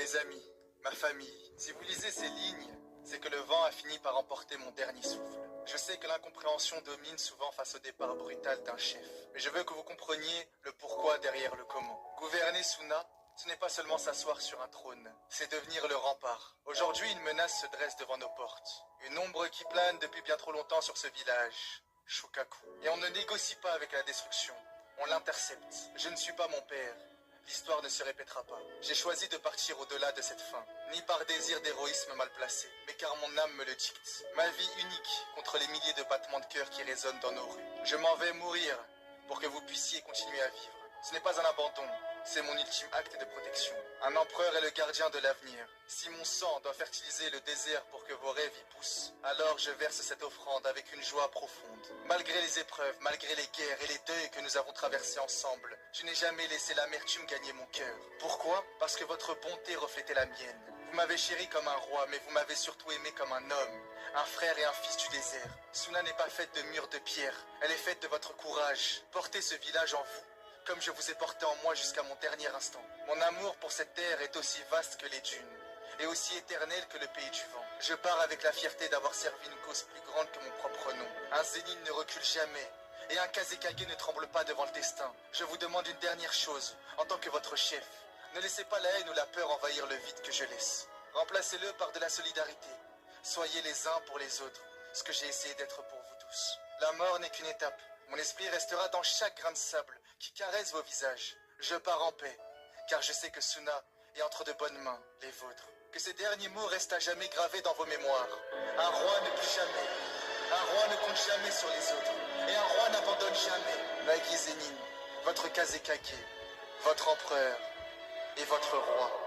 Mes amis, ma famille, si vous lisez ces lignes, c'est que le vent a fini par emporter mon dernier souffle. Je sais que l'incompréhension domine souvent face au départ brutal d'un chef, mais je veux que vous compreniez le pourquoi derrière le comment. Gouverner Suna, ce n'est pas seulement s'asseoir sur un trône, c'est devenir le rempart. Aujourd'hui, une menace se dresse devant nos portes. Une ombre qui plane depuis bien trop longtemps sur ce village, Shukaku. Et on ne négocie pas avec la destruction, on l'intercepte. Je ne suis pas mon père. L'histoire ne se répétera pas. J'ai choisi de partir au-delà de cette fin, ni par désir d'héroïsme mal placé, mais car mon âme me le dicte. Ma vie unique contre les milliers de battements de cœur qui résonnent dans nos rues. Je m'en vais mourir pour que vous puissiez continuer à vivre. Ce n'est pas un abandon, c'est mon ultime acte de protection. Un empereur est le gardien de l'avenir. Si mon sang doit fertiliser le désert pour que vos rêves y poussent, alors je verse cette offrande avec une joie profonde. Malgré les épreuves, malgré les guerres et les deuils que nous avons traversés ensemble, je n'ai jamais laissé l'amertume gagner mon cœur. Pourquoi? Parce que votre bonté reflétait la mienne. Vous m'avez chéri comme un roi, mais vous m'avez surtout aimé comme un homme, un frère et un fils du désert. Suna n'est pas faite de murs de pierre, elle est faite de votre courage. Portez ce village en vous, comme je vous ai porté en moi jusqu'à mon dernier instant. Mon amour pour cette terre est aussi vaste que les dunes, et aussi éternel que le pays du vent. Je pars avec la fierté d'avoir servi une cause plus grande que mon propre nom. Un zénith ne recule jamais, et un Kazekage ne tremble pas devant le destin. Je vous demande une dernière chose, en tant que votre chef. Ne laissez pas la haine ou la peur envahir le vide que je laisse. Remplacez-le par de la solidarité. Soyez les uns pour les autres, ce que j'ai essayé d'être pour vous tous. La mort n'est qu'une étape. Mon esprit restera dans chaque grain de sable qui caresse vos visages. Je pars en paix, car je sais que Suna est entre de bonnes mains, les vôtres. Que ces derniers mots restent à jamais gravés dans vos mémoires. Un roi ne plie jamais, un roi ne compte jamais sur les autres, et un roi n'abandonne jamais. Nagi Zenin, votre Kazekage, votre empereur et votre roi.